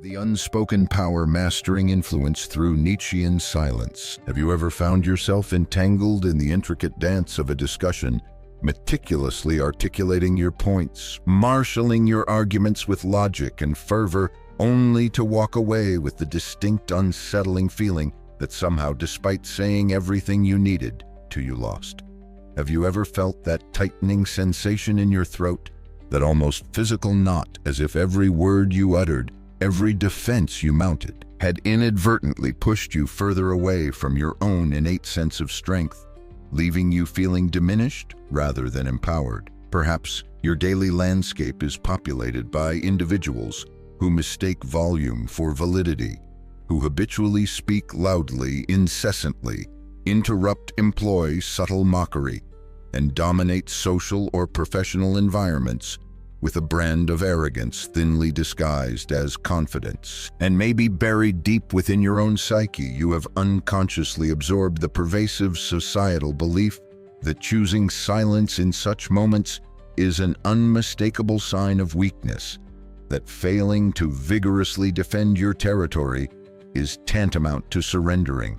The unspoken power mastering influence through Nietzschean silence. Have you ever found yourself entangled in the intricate dance of a discussion, meticulously articulating your points, marshaling your arguments with logic and fervor, only to walk away with the distinct unsettling feeling that somehow, despite saying everything you needed to, you lost? Have you ever felt that tightening sensation in your throat, that almost physical knot, as if every word you uttered, every defense you mounted, had inadvertently pushed you further away from your own innate sense of strength, leaving you feeling diminished rather than empowered? Perhaps your daily landscape is populated by individuals who mistake volume for validity, who habitually speak loudly, incessantly, employ subtle mockery, and dominate social or professional environments with a brand of arrogance thinly disguised as confidence. And maybe buried deep within your own psyche, you have unconsciously absorbed the pervasive societal belief that choosing silence in such moments is an unmistakable sign of weakness, that failing to vigorously defend your territory is tantamount to surrendering,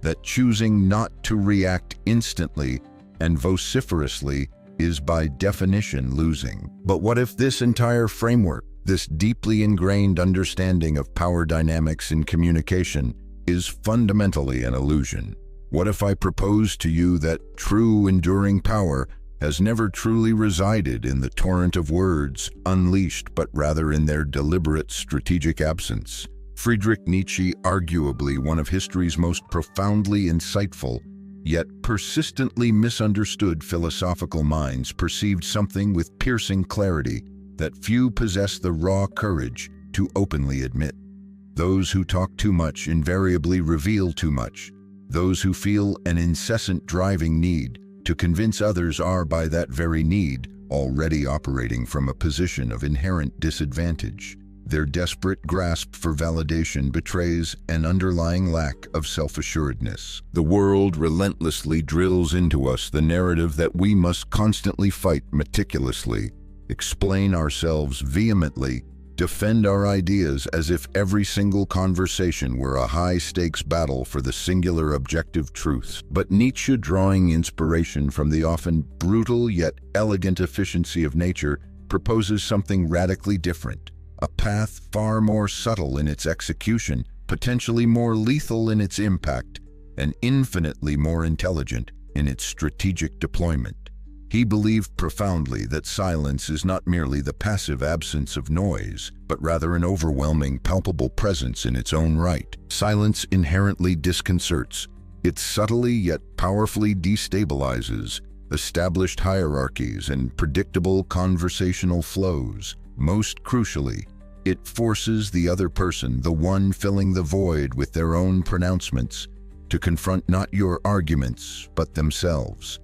that choosing not to react instantly and vociferously is by definition losing. But what if this entire framework, this deeply ingrained understanding of power dynamics in communication, is fundamentally an illusion? What if I propose to you that true enduring power has never truly resided in the torrent of words unleashed, but rather in their deliberate strategic absence? Friedrich Nietzsche, arguably one of history's most profoundly insightful yet persistently misunderstood philosophical minds, perceived something with piercing clarity that few possess the raw courage to openly admit. Those who talk too much invariably reveal too much. Those who feel an incessant driving need to convince others are, by that very need, already operating from a position of inherent disadvantage. Their desperate grasp for validation betrays an underlying lack of self-assuredness. The world relentlessly drills into us the narrative that we must constantly fight meticulously, explain ourselves vehemently, defend our ideas as if every single conversation were a high-stakes battle for the singular objective truth. But Nietzsche, drawing inspiration from the often brutal yet elegant efficiency of nature, proposes something radically different. A path far more subtle in its execution, potentially more lethal in its impact, and infinitely more intelligent in its strategic deployment. He believed profoundly that silence is not merely the passive absence of noise, but rather an overwhelming, palpable presence in its own right. Silence inherently disconcerts. It subtly yet powerfully destabilizes established hierarchies and predictable conversational flows. Most crucially, it forces the other person, the one filling the void with their own pronouncements, to confront not your arguments, but themselves,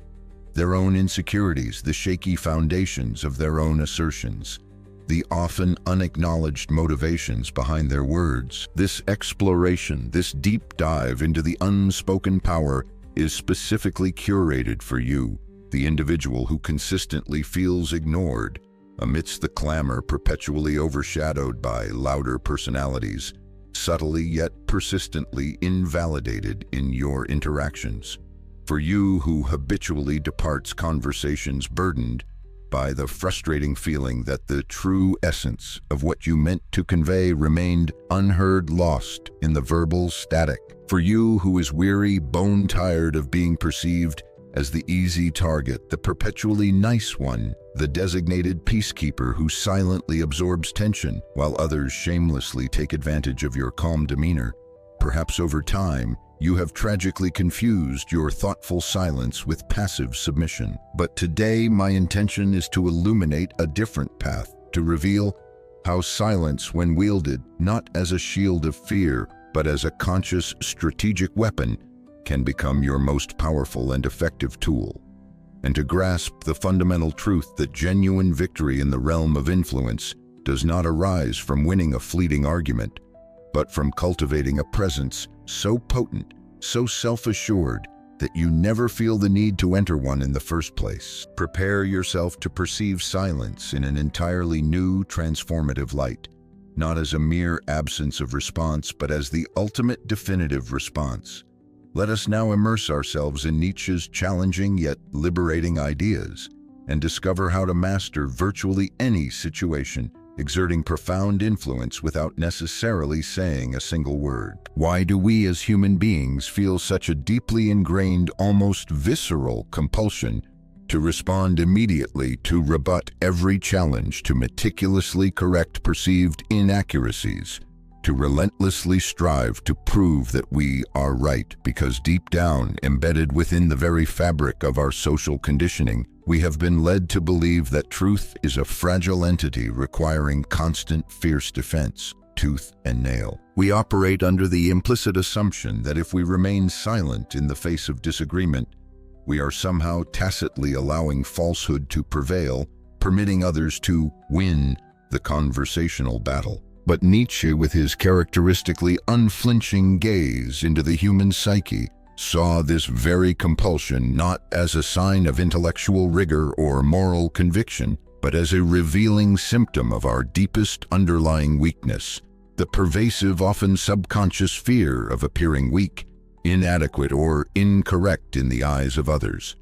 their own insecurities, the shaky foundations of their own assertions, the often unacknowledged motivations behind their words. This exploration, this deep dive into the unspoken power, is specifically curated for you, the individual who consistently feels ignored, amidst the clamor perpetually overshadowed by louder personalities, subtly yet persistently invalidated in your interactions. For you who habitually departs conversations burdened by the frustrating feeling that the true essence of what you meant to convey remained unheard, lost in the verbal static. For you who is weary, bone-tired of being perceived as the easy target, the perpetually nice one, the designated peacekeeper who silently absorbs tension while others shamelessly take advantage of your calm demeanor. Perhaps over time, you have tragically confused your thoughtful silence with passive submission. But today, my intention is to illuminate a different path, to reveal how silence, when wielded not as a shield of fear, but as a conscious, strategic weapon, can become your most powerful and effective tool. And to grasp the fundamental truth that genuine victory in the realm of influence does not arise from winning a fleeting argument, but from cultivating a presence so potent, so self-assured, that you never feel the need to enter one in the first place. Prepare yourself to perceive silence in an entirely new, transformative light. not as a mere absence of response, but as the ultimate definitive response. Let us now immerse ourselves in Nietzsche's challenging yet liberating ideas and discover how to master virtually any situation, exerting profound influence without necessarily saying a single word. Why do we as human beings feel such a deeply ingrained, almost visceral compulsion to respond immediately, to rebut every challenge, to meticulously correct perceived inaccuracies, to relentlessly strive to prove that we are right? Because deep down, embedded within the very fabric of our social conditioning, we have been led to believe that truth is a fragile entity requiring constant, fierce defense, tooth and nail. We operate under the implicit assumption that if we remain silent in the face of disagreement, we are somehow tacitly allowing falsehood to prevail, permitting others to win the conversational battle. But Nietzsche, with his characteristically unflinching gaze into the human psyche, saw this very compulsion not as a sign of intellectual rigor or moral conviction, but as a revealing symptom of our deepest underlying weakness, the pervasive, often subconscious fear of appearing weak, inadequate, or incorrect in the eyes of others.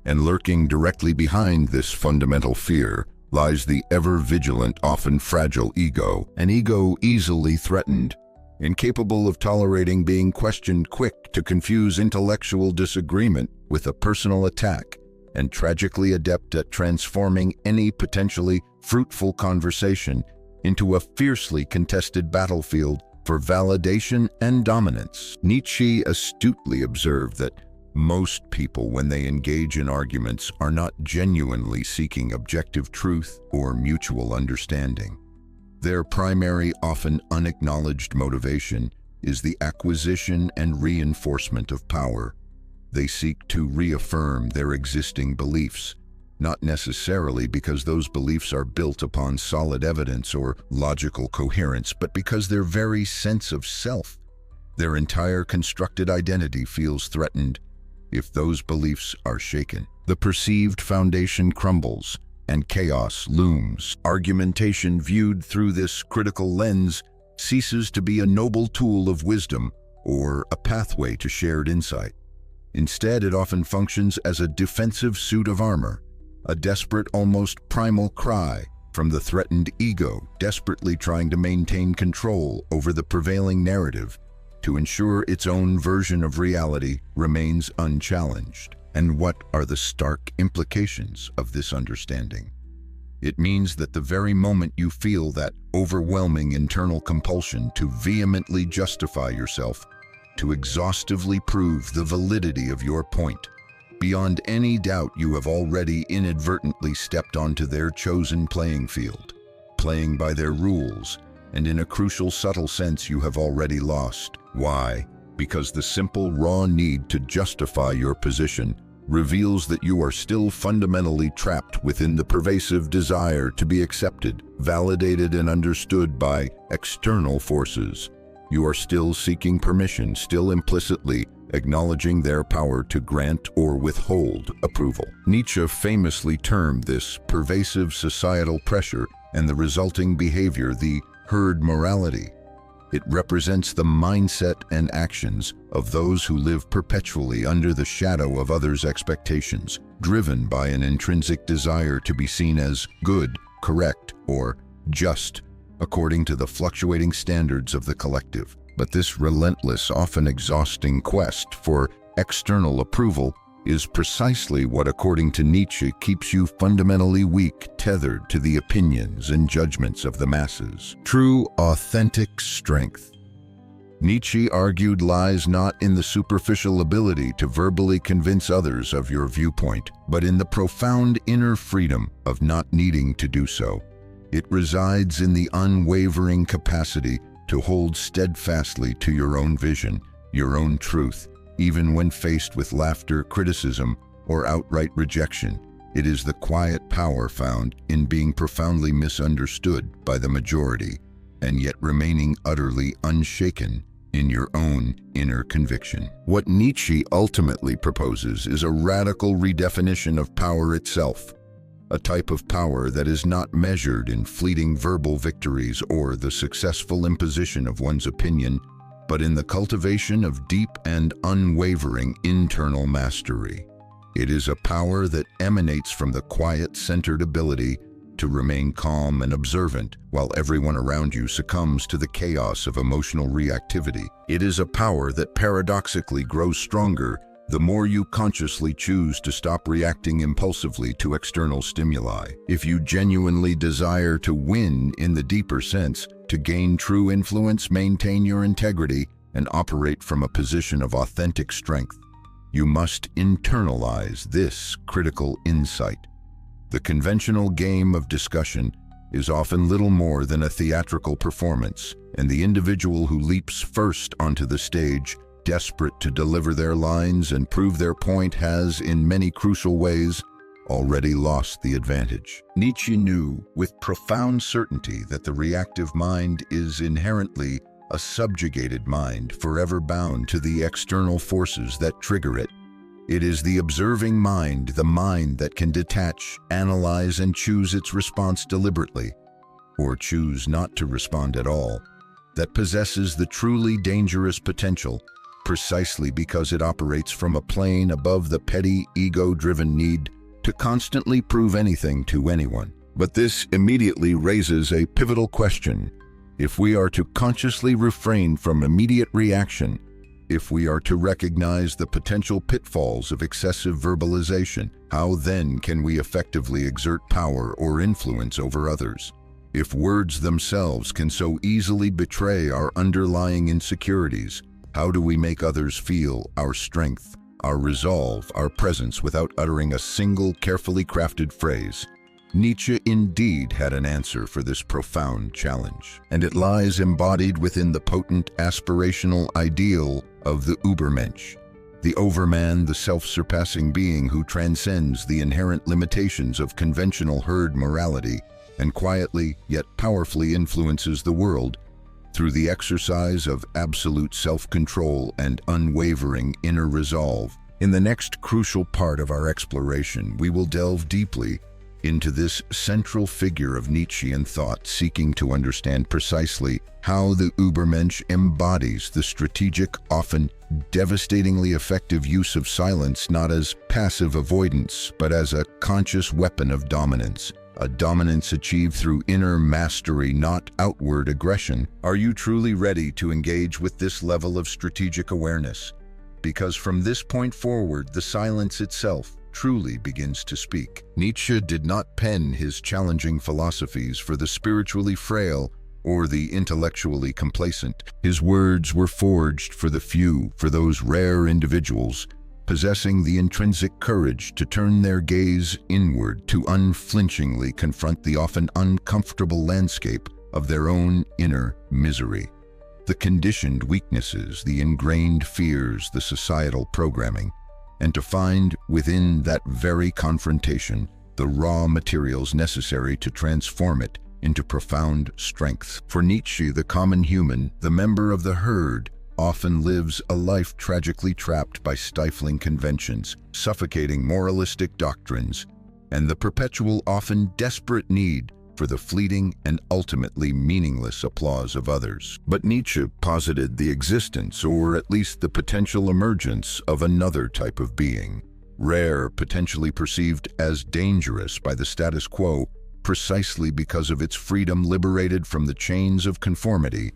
And lurking directly behind this fundamental fear lies the ever-vigilant, often fragile ego, an ego easily threatened, incapable of tolerating being questioned, quick to confuse intellectual disagreement with a personal attack, and tragically adept at transforming any potentially fruitful conversation into a fiercely contested battlefield for validation and dominance. Nietzsche astutely observed that most people, when they engage in arguments, are not genuinely seeking objective truth or mutual understanding. Their primary, often unacknowledged motivation is the acquisition and reinforcement of power. They seek to reaffirm their existing beliefs, not necessarily because those beliefs are built upon solid evidence or logical coherence, but because their very sense of self, their entire constructed identity, feels threatened if those beliefs are shaken. The perceived foundation crumbles and chaos looms. Argumentation viewed through this critical lens ceases to be a noble tool of wisdom or a pathway to shared insight. Instead, it often functions as a defensive suit of armor, a desperate, almost primal cry from the threatened ego, desperately trying to maintain control over the prevailing narrative to ensure its own version of reality remains unchallenged. And what are the stark implications of this understanding? It means that the very moment you feel that overwhelming internal compulsion to vehemently justify yourself, to exhaustively prove the validity of your point, beyond any doubt you have already inadvertently stepped onto their chosen playing field, playing by their rules, and in a crucial, subtle sense you have already lost. Why? Because the simple, raw need to justify your position reveals that you are still fundamentally trapped within the pervasive desire to be accepted, validated, and understood by external forces. You are still seeking permission, still implicitly acknowledging their power to grant or withhold approval. Nietzsche famously termed this pervasive societal pressure and the resulting behavior the herd morality. It represents the mindset and actions of those who live perpetually under the shadow of others' expectations, driven by an intrinsic desire to be seen as good, correct, or just, according to the fluctuating standards of the collective. But this relentless, often exhausting quest for external approval is precisely what, according to Nietzsche, keeps you fundamentally weak, tethered to the opinions and judgments of the masses. True, authentic strength, Nietzsche argued, lies not in the superficial ability to verbally convince others of your viewpoint, but in the profound inner freedom of not needing to do so. It resides in the unwavering capacity to hold steadfastly to your own vision, your own truth, even when faced with laughter, criticism, or outright rejection. It is the quiet power found in being profoundly misunderstood by the majority, and yet remaining utterly unshaken in your own inner conviction. What Nietzsche ultimately proposes is a radical redefinition of power itself, a type of power that is not measured in fleeting verbal victories or the successful imposition of one's opinion, but in the cultivation of deep and unwavering internal mastery. It is a power that emanates from the quiet, centered ability to remain calm and observant while everyone around you succumbs to the chaos of emotional reactivity. It is a power that paradoxically grows stronger the more you consciously choose to stop reacting impulsively to external stimuli. If you genuinely desire to win in the deeper sense, to gain true influence, maintain your integrity, and operate from a position of authentic strength, you must internalize this critical insight. The conventional game of discussion is often little more than a theatrical performance, and the individual who leaps first onto the stage, desperate to deliver their lines and prove their point, has, in many crucial ways, already lost the advantage. Nietzsche knew with profound certainty that the reactive mind is inherently a subjugated mind, forever bound to the external forces that trigger it. It is the observing mind, the mind that can detach, analyze, and choose its response deliberately, or choose not to respond at all, that possesses the truly dangerous potential, precisely because it operates from a plane above the petty, ego-driven need to constantly prove anything to anyone. But this immediately raises a pivotal question. If we are to consciously refrain from immediate reaction, if we are to recognize the potential pitfalls of excessive verbalization, how then can we effectively exert power or influence over others? If words themselves can so easily betray our underlying insecurities, how do we make others feel our strength, our resolve, our presence without uttering a single carefully crafted phrase? Nietzsche indeed had an answer for this profound challenge, and it lies embodied within the potent aspirational ideal of the Übermensch, the overman, the self-surpassing being who transcends the inherent limitations of conventional herd morality and quietly yet powerfully influences the world through the exercise of absolute self-control and unwavering inner resolve. In the next crucial part of our exploration, we will delve deeply into this central figure of Nietzschean thought, seeking to understand precisely how the Übermensch embodies the strategic, often devastatingly effective use of silence, not as passive avoidance, but as a conscious weapon of dominance. A dominance achieved through inner mastery, not outward aggression. Are you truly ready to engage with this level of strategic awareness? Because from this point forward, the silence itself truly begins to speak. Nietzsche did not pen his challenging philosophies for the spiritually frail or the intellectually complacent. His words were forged for the few, for those rare individuals possessing the intrinsic courage to turn their gaze inward, to unflinchingly confront the often uncomfortable landscape of their own inner misery. The conditioned weaknesses, the ingrained fears, the societal programming, and to find within that very confrontation the raw materials necessary to transform it into profound strength. For Nietzsche, the common human, the member of the herd, often lives a life tragically trapped by stifling conventions, suffocating moralistic doctrines, and the perpetual, often desperate need for the fleeting and ultimately meaningless applause of others. But Nietzsche posited the existence, or at least the potential emergence, of another type of being, rare, potentially perceived as dangerous by the status quo, precisely because of its freedom liberated from the chains of conformity,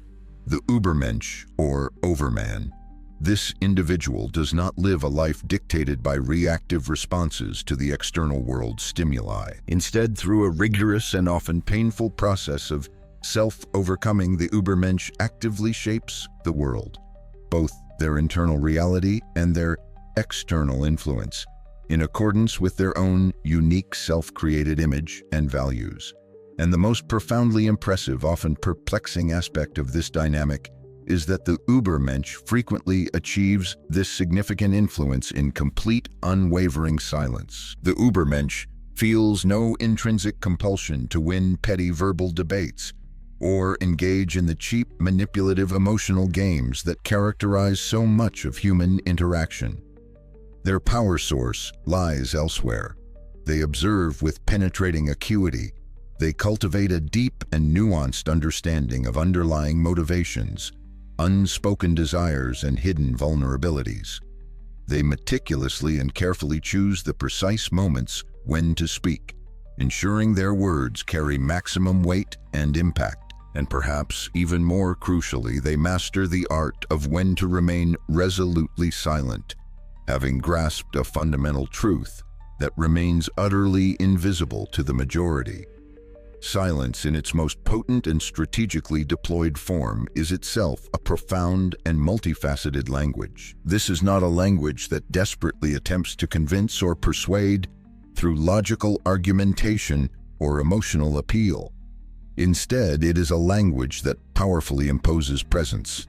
the Übermensch, or overman. This individual does not live a life dictated by reactive responses to the external world's stimuli. Instead, through a rigorous and often painful process of self-overcoming, the Übermensch actively shapes the world, both their internal reality and their external influence, in accordance with their own unique self-created image and values. And the most profoundly impressive, often perplexing aspect of this dynamic is that the Übermensch frequently achieves this significant influence in complete, unwavering silence. The Übermensch feels no intrinsic compulsion to win petty verbal debates or engage in the cheap, manipulative emotional games that characterize so much of human interaction. Their power source lies elsewhere. They observe with penetrating acuity. They cultivate a deep and nuanced understanding of underlying motivations, unspoken desires, and hidden vulnerabilities. They meticulously and carefully choose the precise moments when to speak, ensuring their words carry maximum weight and impact. And perhaps even more crucially, they master the art of when to remain resolutely silent, having grasped a fundamental truth that remains utterly invisible to the majority. Silence, in its most potent and strategically deployed form, is itself a profound and multifaceted language. This is not a language that desperately attempts to convince or persuade through logical argumentation or emotional appeal. Instead, it is a language that powerfully imposes presence.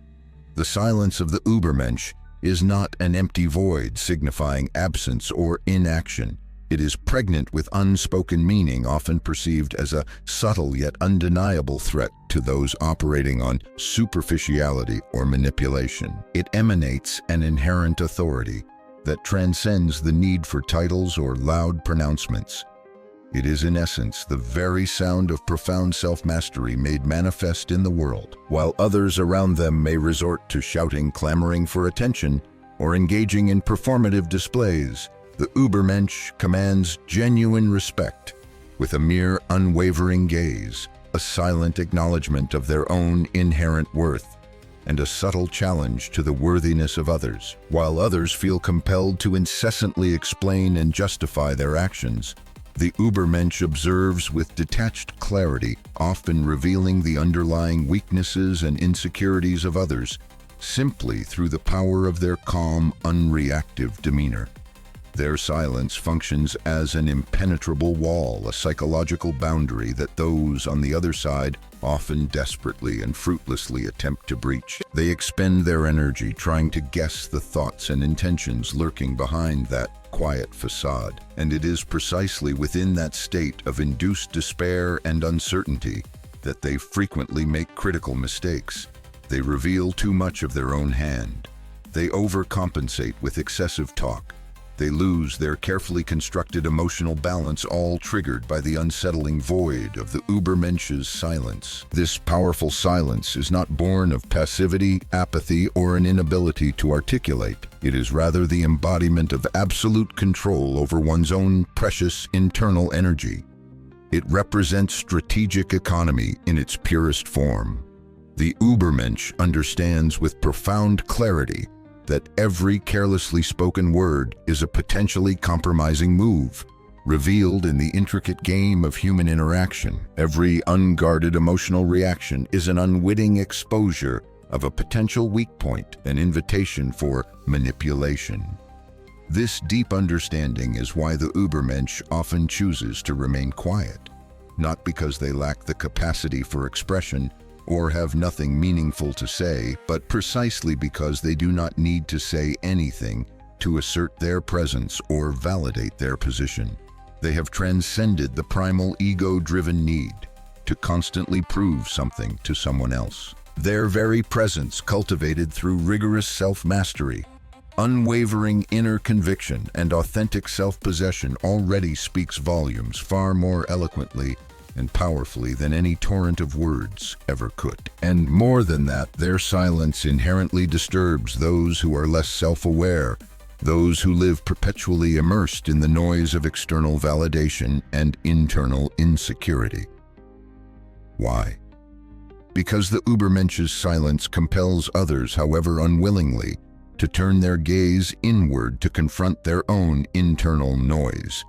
The silence of the Übermensch is not an empty void signifying absence or inaction. It is pregnant with unspoken meaning, often perceived as a subtle yet undeniable threat to those operating on superficiality or manipulation. It emanates an inherent authority that transcends the need for titles or loud pronouncements. It is, in essence, the very sound of profound self-mastery made manifest in the world. While others around them may resort to shouting, clamoring for attention, or engaging in performative displays, the Übermensch commands genuine respect with a mere unwavering gaze, a silent acknowledgement of their own inherent worth, and a subtle challenge to the worthiness of others. While others feel compelled to incessantly explain and justify their actions, the Übermensch observes with detached clarity, often revealing the underlying weaknesses and insecurities of others simply through the power of their calm, unreactive demeanor. Their silence functions as an impenetrable wall, a psychological boundary that those on the other side often desperately and fruitlessly attempt to breach. They expend their energy trying to guess the thoughts and intentions lurking behind that quiet facade. And it is precisely within that state of induced despair and uncertainty that they frequently make critical mistakes. They reveal too much of their own hand. They overcompensate with excessive talk. They lose their carefully constructed emotional balance, all triggered by the unsettling void of the Übermensch's silence. This powerful silence is not born of passivity, apathy, or an inability to articulate. It is rather the embodiment of absolute control over one's own precious internal energy. It represents strategic economy in its purest form. The Übermensch understands with profound clarity that every carelessly spoken word is a potentially compromising move, revealed in the intricate game of human interaction. Every unguarded emotional reaction is an unwitting exposure of a potential weak point, an invitation for manipulation. This deep understanding is why the Übermensch often chooses to remain quiet, not because they lack the capacity for expression or have nothing meaningful to say, but precisely because they do not need to say anything to assert their presence or validate their position. They have transcended the primal ego-driven need to constantly prove something to someone else. Their very presence, cultivated through rigorous self-mastery, unwavering inner conviction, and authentic self-possession, already speaks volumes far more eloquently and powerfully than any torrent of words ever could. And more than that, their silence inherently disturbs those who are less self-aware, those who live perpetually immersed in the noise of external validation and internal insecurity. Why? Because the Übermensch's silence compels others, however unwillingly, to turn their gaze inward to confront their own internal noise.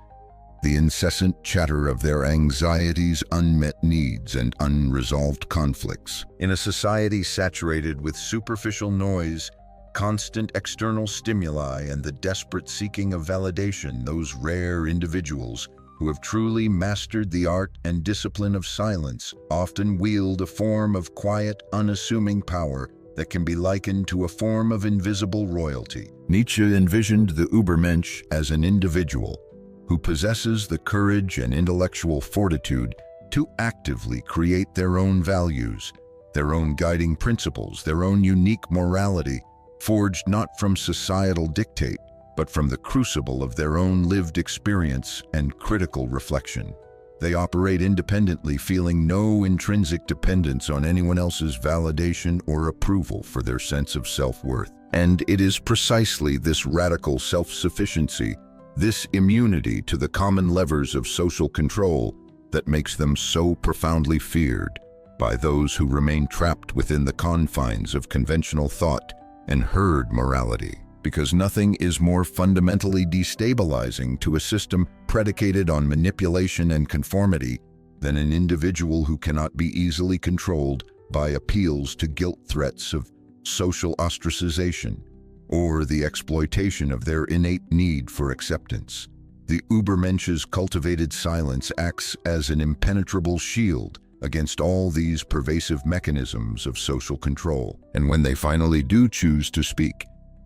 The incessant chatter of their anxieties, unmet needs, and unresolved conflicts. In a society saturated with superficial noise, constant external stimuli, and the desperate seeking of validation, those rare individuals who have truly mastered the art and discipline of silence often wield a form of quiet, unassuming power that can be likened to a form of invisible royalty. Nietzsche envisioned the Übermensch as an individual who possesses the courage and intellectual fortitude to actively create their own values, their own guiding principles, their own unique morality, forged not from societal dictate, but from the crucible of their own lived experience and critical reflection. They operate independently, feeling no intrinsic dependence on anyone else's validation or approval for their sense of self-worth. And it is precisely this radical self-sufficiency, this immunity to the common levers of social control, that makes them so profoundly feared by those who remain trapped within the confines of conventional thought and herd morality. Because nothing is more fundamentally destabilizing to a system predicated on manipulation and conformity than an individual who cannot be easily controlled by appeals to guilt threats of social ostracization or the exploitation of their innate need for acceptance. The Übermensch's cultivated silence acts as an impenetrable shield against all these pervasive mechanisms of social control. And when they finally do choose to speak,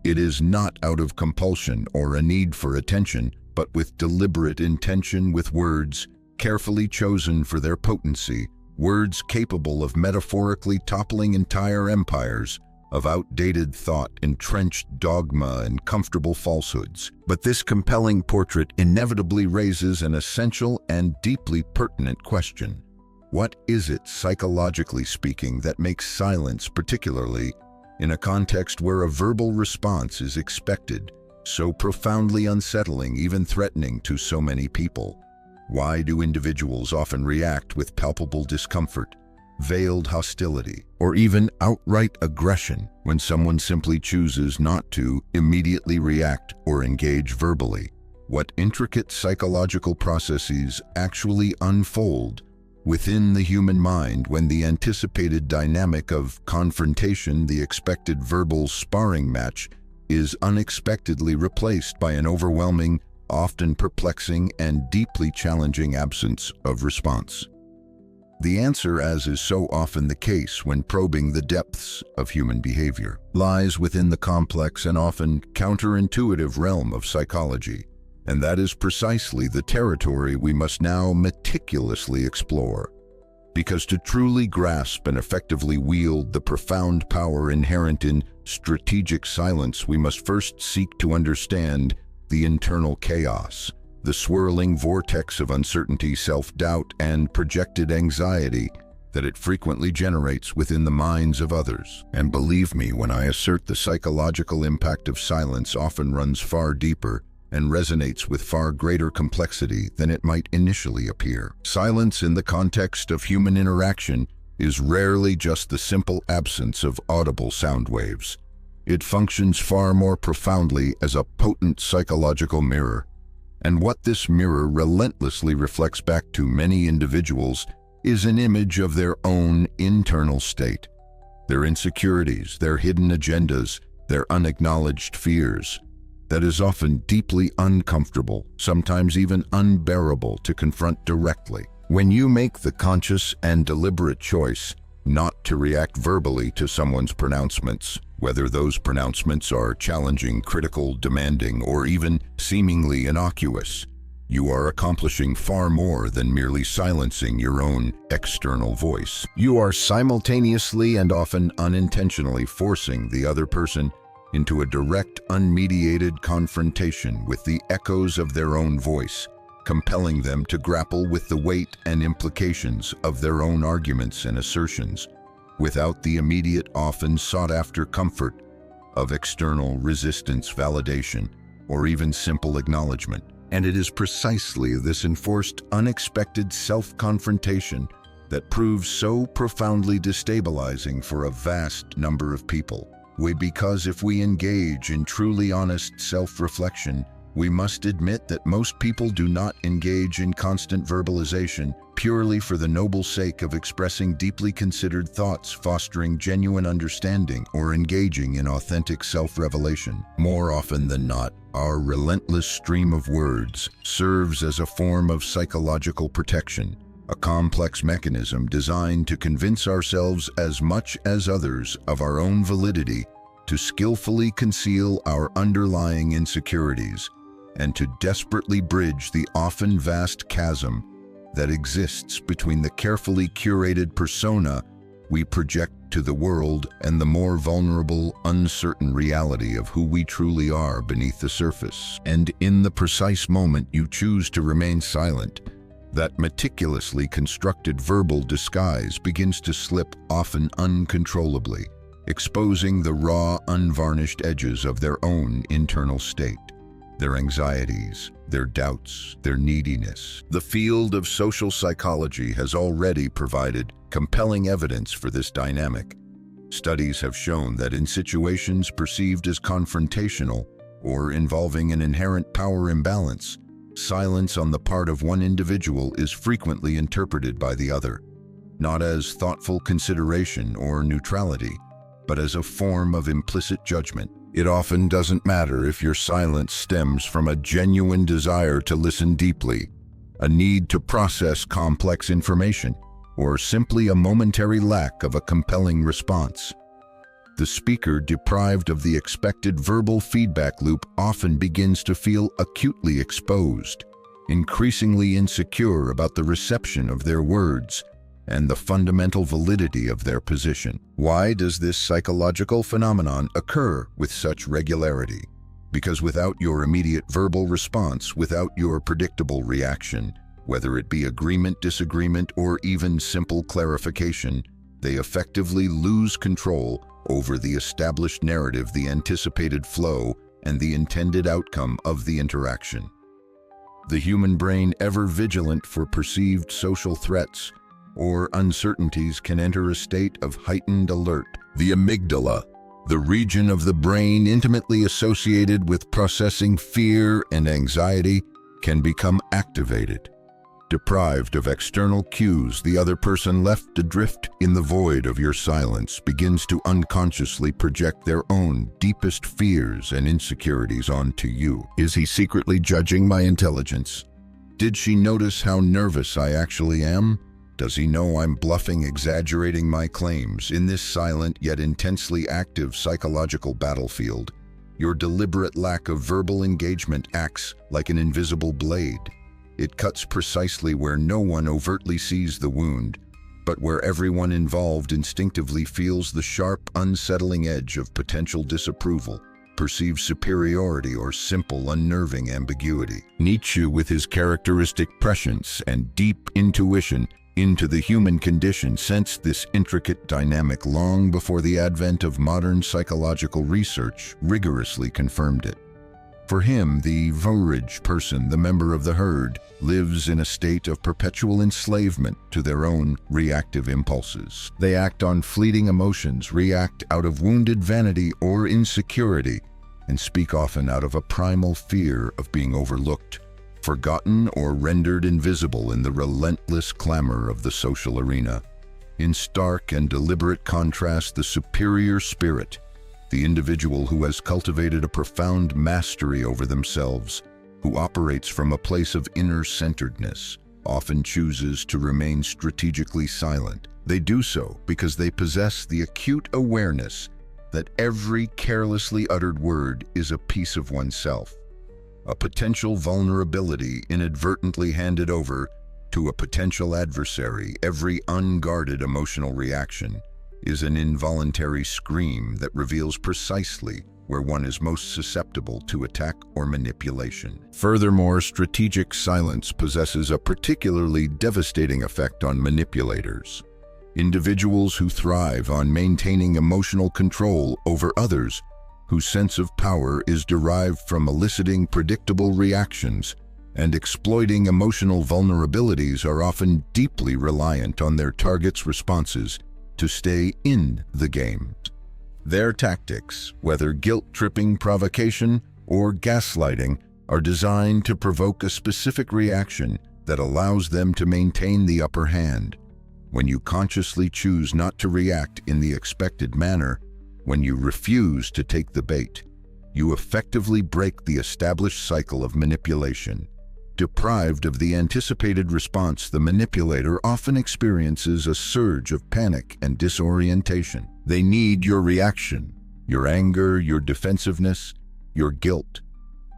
it is not out of compulsion or a need for attention, but with deliberate intention, with words carefully chosen for their potency, words capable of metaphorically toppling entire empires, of outdated thought, entrenched dogma, and comfortable falsehoods. But this compelling portrait inevitably raises an essential and deeply pertinent question. What is it, psychologically speaking, that makes silence, particularly in a context where a verbal response is expected, so profoundly unsettling, even threatening to so many people? Why do individuals often react with palpable discomfort, veiled hostility, or even outright aggression when someone simply chooses not to immediately react or engage verbally? What intricate psychological processes actually unfold within the human mind when the anticipated dynamic of confrontation, the expected verbal sparring match, is unexpectedly replaced by an overwhelming, often perplexing, and deeply challenging absence of response? The answer, as is so often the case when probing the depths of human behavior, lies within the complex and often counterintuitive realm of psychology. And that is precisely the territory we must now meticulously explore. Because to truly grasp and effectively wield the profound power inherent in strategic silence, we must first seek to understand the internal chaos, the swirling vortex of uncertainty, self-doubt, and projected anxiety that it frequently generates within the minds of others. And believe me when I assert the psychological impact of silence often runs far deeper and resonates with far greater complexity than it might initially appear. Silence in the context of human interaction is rarely just the simple absence of audible sound waves. It functions far more profoundly as a potent psychological mirror. And what this mirror relentlessly reflects back to many individuals is an image of their own internal state, their insecurities, their hidden agendas, their unacknowledged fears, that is often deeply uncomfortable, sometimes even unbearable to confront directly. When you make the conscious and deliberate choice not to react verbally to someone's pronouncements, whether those pronouncements are challenging, critical, demanding, or even seemingly innocuous, you are accomplishing far more than merely silencing your own external voice. You are simultaneously and often unintentionally forcing the other person into a direct, unmediated confrontation with the echoes of their own voice, compelling them to grapple with the weight and implications of their own arguments and assertions, without the immediate, often sought-after comfort of external resistance, validation, or even simple acknowledgement. And it is precisely this enforced, unexpected self-confrontation that proves so profoundly destabilizing for a vast number of people. Because if we engage in truly honest self-reflection, we must admit that most people do not engage in constant verbalization purely for the noble sake of expressing deeply considered thoughts, fostering genuine understanding, or engaging in authentic self-revelation. More often than not, our relentless stream of words serves as a form of psychological protection, a complex mechanism designed to convince ourselves as much as others of our own validity, to skillfully conceal our underlying insecurities, and to desperately bridge the often vast chasm that exists between the carefully curated persona we project to the world and the more vulnerable, uncertain reality of who we truly are beneath the surface. And in the precise moment you choose to remain silent, that meticulously constructed verbal disguise begins to slip, often uncontrollably, exposing the raw, unvarnished edges of their own internal state, their anxieties, their doubts, their neediness. The field of social psychology has already provided compelling evidence for this dynamic. Studies have shown that in situations perceived as confrontational or involving an inherent power imbalance, silence on the part of one individual is frequently interpreted by the other, not as thoughtful consideration or neutrality, but as a form of implicit judgment. It often doesn't matter if your silence stems from a genuine desire to listen deeply, a need to process complex information, or simply a momentary lack of a compelling response. The speaker, deprived of the expected verbal feedback loop, often begins to feel acutely exposed, increasingly insecure about the reception of their words and the fundamental validity of their position. Why does this psychological phenomenon occur with such regularity? Because without your immediate verbal response, without your predictable reaction, whether it be agreement, disagreement, or even simple clarification, they effectively lose control over the established narrative, the anticipated flow, and the intended outcome of the interaction. The human brain, ever vigilant for perceived social threats or uncertainties, can enter a state of heightened alert. The amygdala, the region of the brain intimately associated with processing fear and anxiety, can become activated. Deprived of external cues, the other person, left adrift in the void of your silence, begins to unconsciously project their own deepest fears and insecurities onto you. Is he secretly judging my intelligence? Did she notice how nervous I actually am? Does he know I'm bluffing, exaggerating my claims? In this silent yet intensely active psychological battlefield, your deliberate lack of verbal engagement acts like an invisible blade. It cuts precisely where no one overtly sees the wound, but where everyone involved instinctively feels the sharp, unsettling edge of potential disapproval, perceived superiority, or simple, unnerving ambiguity. Nietzsche, with his characteristic prescience and deep intuition into the human condition, sensed this intricate dynamic long before the advent of modern psychological research rigorously confirmed it. For him, the vourage person, the member of the herd, lives in a state of perpetual enslavement to their own reactive impulses. They act on fleeting emotions, react out of wounded vanity or insecurity, and speak often out of a primal fear of being overlooked, forgotten, or rendered invisible in the relentless clamor of the social arena. In stark and deliberate contrast, the superior spirit, the individual who has cultivated a profound mastery over themselves, who operates from a place of inner centeredness, often chooses to remain strategically silent. They do so because they possess the acute awareness that every carelessly uttered word is a piece of oneself, a potential vulnerability inadvertently handed over to a potential adversary. Every unguarded emotional reaction is an involuntary scream that reveals precisely where one is most susceptible to attack or manipulation. Furthermore, strategic silence possesses a particularly devastating effect on manipulators. Individuals who thrive on maintaining emotional control over others, whose sense of power is derived from eliciting predictable reactions and exploiting emotional vulnerabilities, are often deeply reliant on their target's responses to stay in the game. Their tactics, whether guilt-tripping provocation or gaslighting, are designed to provoke a specific reaction that allows them to maintain the upper hand. When you consciously choose not to react in the expected manner, when you refuse to take the bait, you effectively break the established cycle of manipulation. Deprived of the anticipated response, the manipulator often experiences a surge of panic and disorientation. They need your reaction, your anger, your defensiveness, your guilt,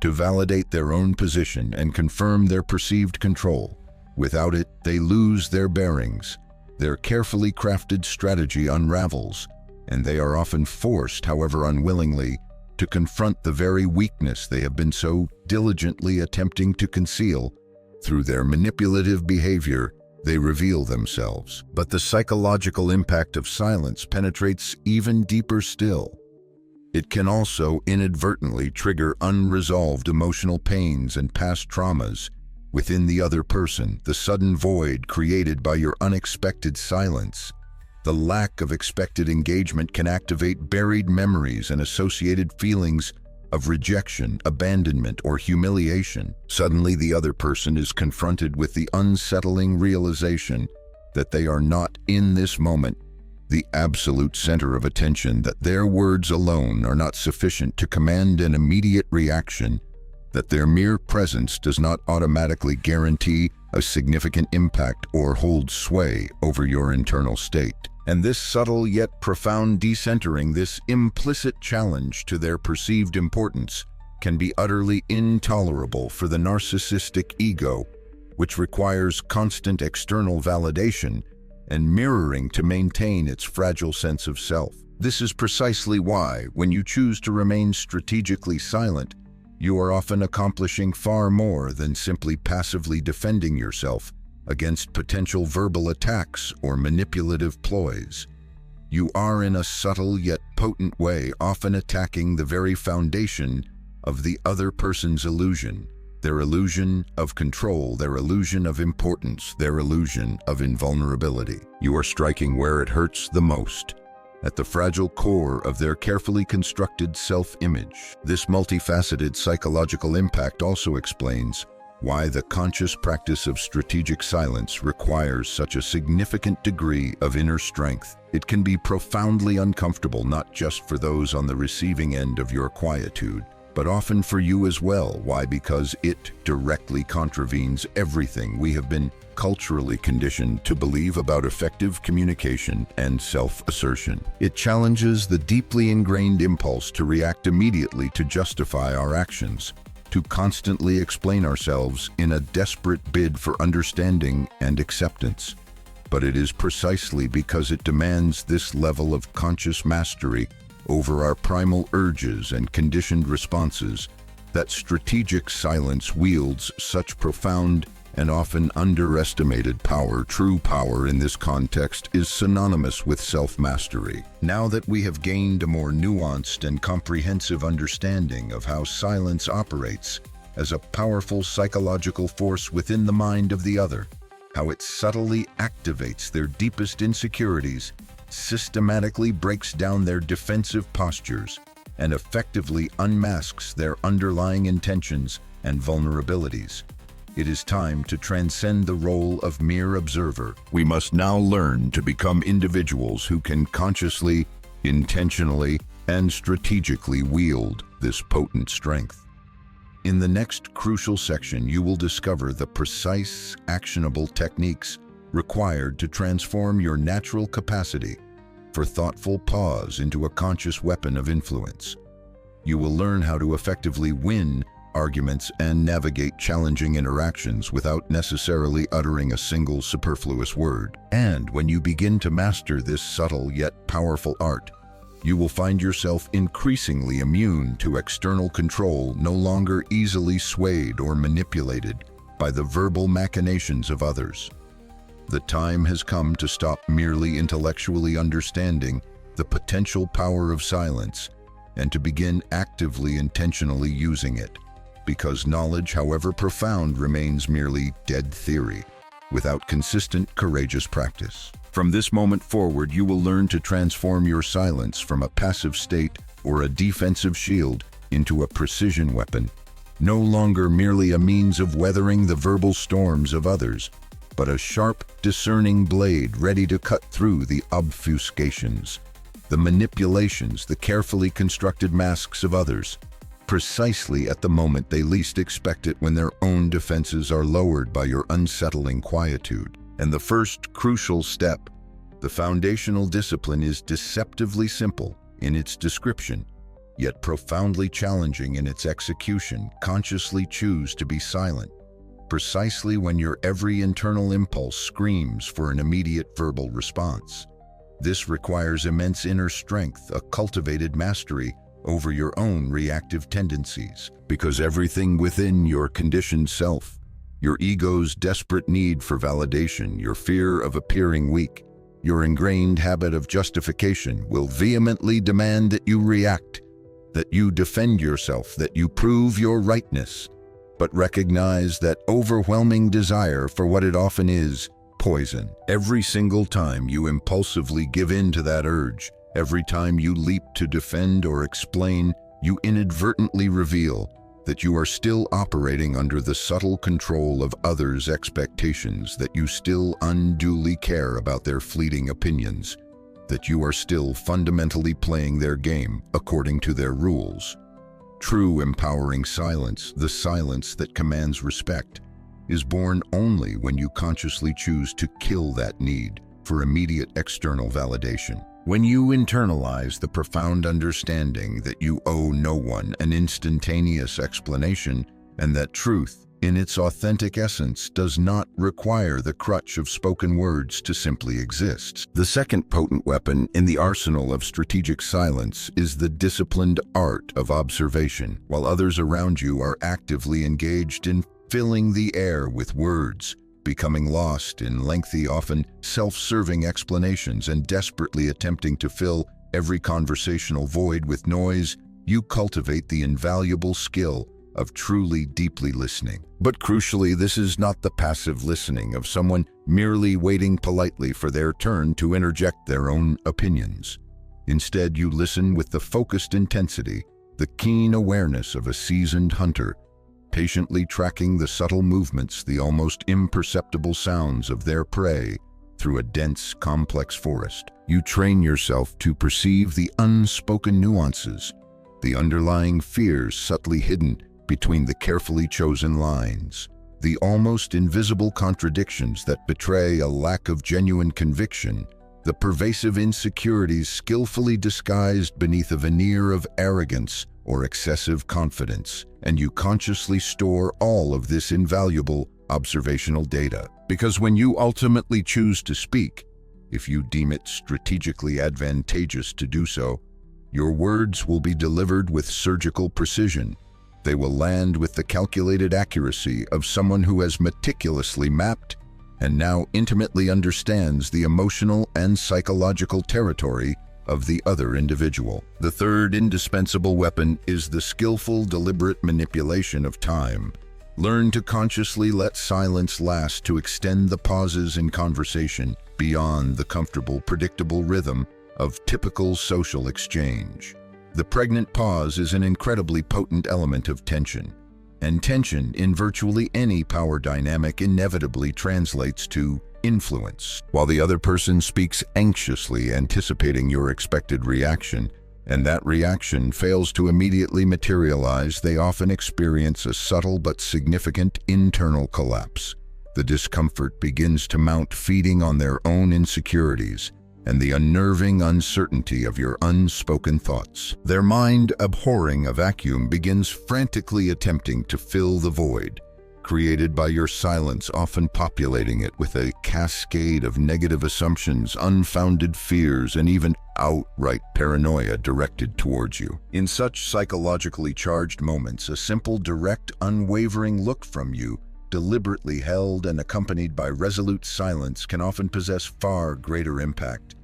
to validate their own position and confirm their perceived control. Without it, they lose their bearings, Their carefully crafted strategy unravels, and they are often forced, however unwillingly, to confront the very weakness they have been so diligently attempting to conceal. Through their manipulative behavior, they reveal themselves. But the psychological impact of silence penetrates even deeper still. It can also inadvertently trigger unresolved emotional pains and past traumas within the other person. The sudden void created by your unexpected silence, the lack of expected engagement, can activate buried memories and associated feelings of rejection, abandonment, or humiliation. Suddenly, the other person is confronted with the unsettling realization that they are not in this moment the absolute center of attention, that their words alone are not sufficient to command an immediate reaction, that their mere presence does not automatically guarantee a significant impact or hold sway over your internal state. And this subtle yet profound decentering, this implicit challenge to their perceived importance, can be utterly intolerable for the narcissistic ego, which requires constant external validation and mirroring to maintain its fragile sense of self. This is precisely why, when you choose to remain strategically silent, you are often accomplishing far more than simply passively defending yourself against potential verbal attacks or manipulative ploys. You are, in a subtle yet potent way, often attacking the very foundation of the other person's illusion, their illusion of control, their illusion of importance, their illusion of invulnerability. You are striking where it hurts the most, at the fragile core of their carefully constructed self-image. This multifaceted psychological impact also explains why the conscious practice of strategic silence requires such a significant degree of inner strength. It can be profoundly uncomfortable, not just for those on the receiving end of your quietude, but often for you as well. Why? Because it directly contravenes everything we have been culturally conditioned to believe about effective communication and self-assertion. It challenges the deeply ingrained impulse to react immediately to justify our actions, to constantly explain ourselves in a desperate bid for understanding and acceptance. But it is precisely because it demands this level of conscious mastery over our primal urges and conditioned responses that strategic silence wields such profound and often underestimated power. True power in this context is synonymous with self-mastery. Now that we have gained a more nuanced and comprehensive understanding of how silence operates as a powerful psychological force within the mind of the other, how it subtly activates their deepest insecurities, systematically breaks down their defensive postures, and effectively unmasks their underlying intentions and vulnerabilities, it is time to transcend the role of mere observer. We must now learn to become individuals who can consciously, intentionally, and strategically wield this potent strength. In the next crucial section, you will discover the precise, actionable techniques required to transform your natural capacity for thoughtful pause into a conscious weapon of influence. You will learn how to effectively win arguments and navigate challenging interactions without necessarily uttering a single superfluous word. And when you begin to master this subtle yet powerful art, you will find yourself increasingly immune to external control, no longer easily swayed or manipulated by the verbal machinations of others. The time has come to stop merely intellectually understanding the potential power of silence and to begin actively, intentionally using it. Because knowledge, however profound, remains merely dead theory without consistent, courageous practice. From this moment forward, you will learn to transform your silence from a passive state or a defensive shield into a precision weapon, no longer merely a means of weathering the verbal storms of others, but a sharp, discerning blade ready to cut through the obfuscations, the manipulations, the carefully constructed masks of others, precisely at the moment they least expect it, when their own defenses are lowered by your unsettling quietude. And the first crucial step, the foundational discipline, is deceptively simple in its description, yet profoundly challenging in its execution. Consciously choose to be silent. precisely when your every internal impulse screams for an immediate verbal response. This requires immense inner strength, a cultivated mastery over your own reactive tendencies, because everything within your conditioned self, your ego's desperate need for validation, your fear of appearing weak, your ingrained habit of justification will vehemently demand that you react, that you defend yourself, that you prove your rightness. But recognize that overwhelming desire for what it often is, poison. Every single time you impulsively give in to that urge, every time you leap to defend or explain, you inadvertently reveal that you are still operating under the subtle control of others' expectations, that you still unduly care about their fleeting opinions, that you are still fundamentally playing their game according to their rules. True empowering silence, the silence that commands respect, is born only when you consciously choose to kill that need for immediate external validation. When you internalize the profound understanding that you owe no one an instantaneous explanation, and that truth, in its authentic essence, does not require the crutch of spoken words to simply exist. The second potent weapon in the arsenal of strategic silence is the disciplined art of observation. While others around you are actively engaged in filling the air with words, becoming lost in lengthy, often self-serving explanations, and desperately attempting to fill every conversational void with noise, you cultivate the invaluable skill of truly deeply listening. But crucially, this is not the passive listening of someone merely waiting politely for their turn to interject their own opinions. Instead, you listen with the focused intensity, the keen awareness of a seasoned hunter, patiently tracking the subtle movements, the almost imperceptible sounds of their prey through a dense, complex forest. You train yourself to perceive the unspoken nuances, the underlying fears subtly hidden between the carefully chosen lines, the almost invisible contradictions that betray a lack of genuine conviction, the pervasive insecurities skillfully disguised beneath a veneer of arrogance or excessive confidence, and you consciously store all of this invaluable observational data. Because when you ultimately choose to speak, if you deem it strategically advantageous to do so, your words will be delivered with surgical precision. They will land with the calculated accuracy of someone who has meticulously mapped and now intimately understands the emotional and psychological territory of the other individual. The third indispensable weapon is the skillful, deliberate manipulation of time. Learn to consciously let silence last, to extend the pauses in conversation beyond the comfortable, predictable rhythm of typical social exchange. The pregnant pause is an incredibly potent element of tension, and tension in virtually any power dynamic inevitably translates to influence. While the other person speaks anxiously, anticipating your expected reaction, and that reaction fails to immediately materialize, they often experience a subtle but significant internal collapse. The discomfort begins to mount, feeding on their own insecurities and the unnerving uncertainty of your unspoken thoughts. Their mind, abhorring a vacuum, begins frantically attempting to fill the void created by your silence, often populating it with a cascade of negative assumptions, unfounded fears, and even outright paranoia directed towards you. In such psychologically charged moments, a simple, direct, unwavering look from you, deliberately held and accompanied by resolute silence, can often possess far greater impact,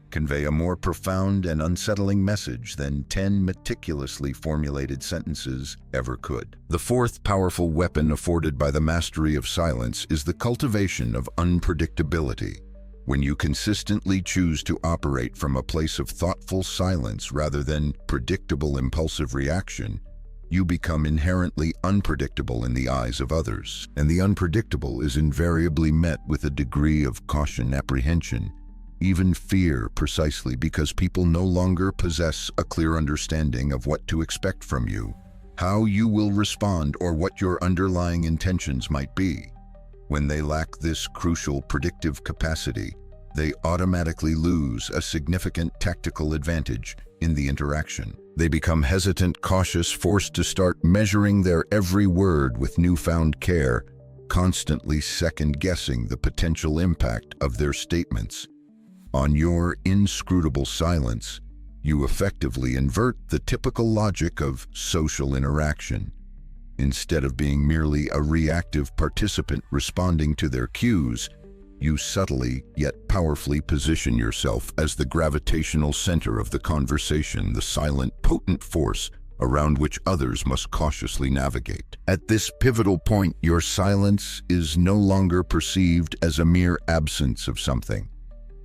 convey a more profound and unsettling message than 10 meticulously formulated sentences ever could. The fourth powerful weapon afforded by the mastery of silence is the cultivation of unpredictability. When you consistently choose to operate from a place of thoughtful silence rather than predictable impulsive reaction, you become inherently unpredictable in the eyes of others. And the unpredictable is invariably met with a degree of caution, apprehension, even fear, precisely because people no longer possess a clear understanding of what to expect from you, how you will respond, or what your underlying intentions might be. When they lack this crucial predictive capacity, they automatically lose a significant tactical advantage in the interaction. They become hesitant, cautious, forced to start measuring their every word with newfound care, constantly second-guessing the potential impact of their statements. On your inscrutable silence, you effectively invert the typical logic of social interaction. Instead of being merely a reactive participant responding to their cues, you subtly yet powerfully position yourself as the gravitational center of the conversation, the silent, potent force around which others must cautiously navigate. At this pivotal point, your silence is no longer perceived as a mere absence of something.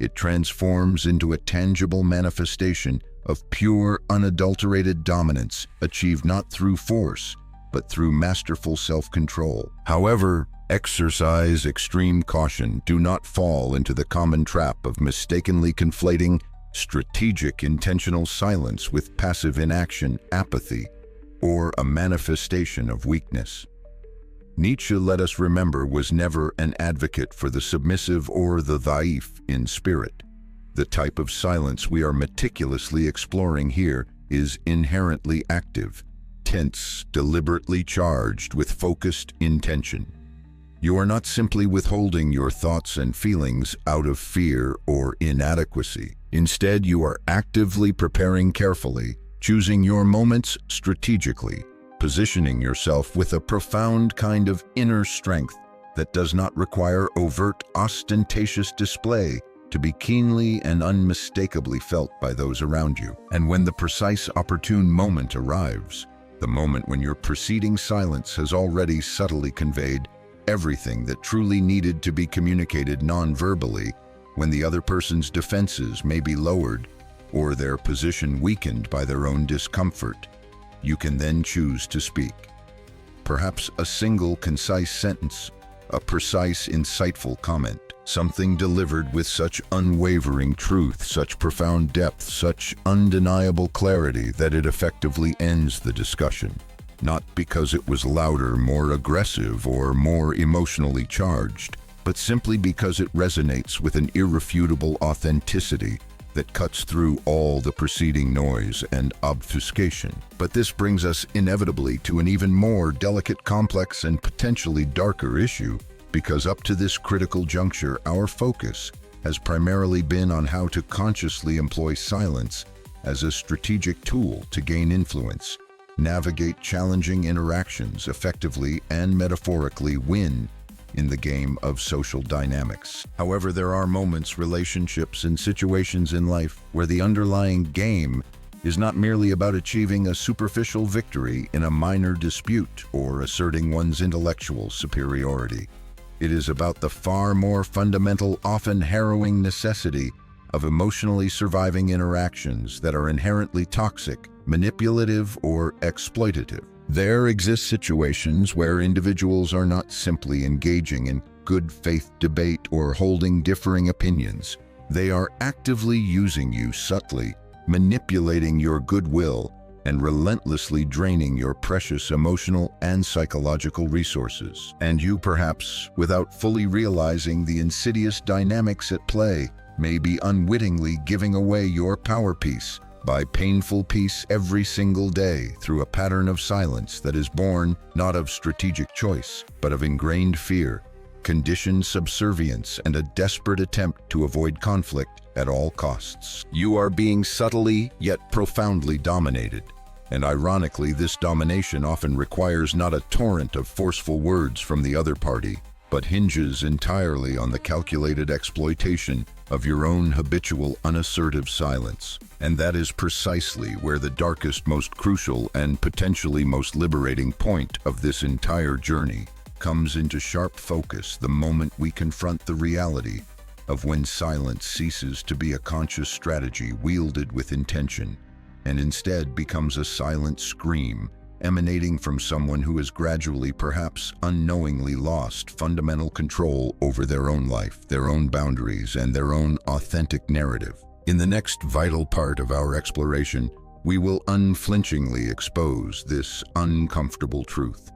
It transforms into a tangible manifestation of pure, unadulterated dominance, achieved not through force, but through masterful self-control. However, exercise extreme caution. Do not fall into the common trap of mistakenly conflating strategic, intentional silence with passive inaction, apathy, or a manifestation of weakness. Nietzsche, let us remember, was never an advocate for the submissive or the dhaif in spirit. The type of silence we are meticulously exploring here is inherently active, tense, deliberately charged with focused intention. You are not simply withholding your thoughts and feelings out of fear or inadequacy. Instead, you are actively preparing carefully, choosing your moments strategically, positioning yourself with a profound kind of inner strength that does not require overt, ostentatious display to be keenly and unmistakably felt by those around you. And when the precise opportune moment arrives, the moment when your preceding silence has already subtly conveyed everything that truly needed to be communicated non-verbally, when the other person's defenses may be lowered or their position weakened by their own discomfort, you can then choose to speak. Perhaps a single concise sentence, a precise, insightful comment, something delivered with such unwavering truth, such profound depth, such undeniable clarity that it effectively ends the discussion. Not because it was louder, more aggressive, or more emotionally charged, but simply because it resonates with an irrefutable authenticity that cuts through all the preceding noise and obfuscation. But this brings us inevitably to an even more delicate, complex, and potentially darker issue, because up to this critical juncture, our focus has primarily been on how to consciously employ silence as a strategic tool to gain influence, navigate challenging interactions effectively, and metaphorically win in the game of social dynamics. However, there are moments, relationships, and situations in life where the underlying game is not merely about achieving a superficial victory in a minor dispute or asserting one's intellectual superiority. It is about the far more fundamental, often harrowing necessity of emotionally surviving interactions that are inherently toxic, manipulative, or exploitative. There exist situations where individuals are not simply engaging in good faith debate or holding differing opinions. They are actively using you subtly, manipulating your goodwill, and relentlessly draining your precious emotional and psychological resources. And you, perhaps, without fully realizing the insidious dynamics at play, may be unwittingly giving away your power piece by painful piece every single day through a pattern of silence that is born not of strategic choice, but of ingrained fear, conditioned subservience, and a desperate attempt to avoid conflict at all costs. You are being subtly yet profoundly dominated. And ironically, this domination often requires not a torrent of forceful words from the other party, but hinges entirely on the calculated exploitation of your own habitual, unassertive silence. And that is precisely where the darkest, most crucial, and potentially most liberating point of this entire journey comes into sharp focus, the moment we confront the reality of when silence ceases to be a conscious strategy wielded with intention, and instead becomes a silent scream emanating from someone who has gradually, perhaps unknowingly, lost fundamental control over their own life, their own boundaries, and their own authentic narrative. In the next vital part of our exploration, we will unflinchingly expose this uncomfortable truth.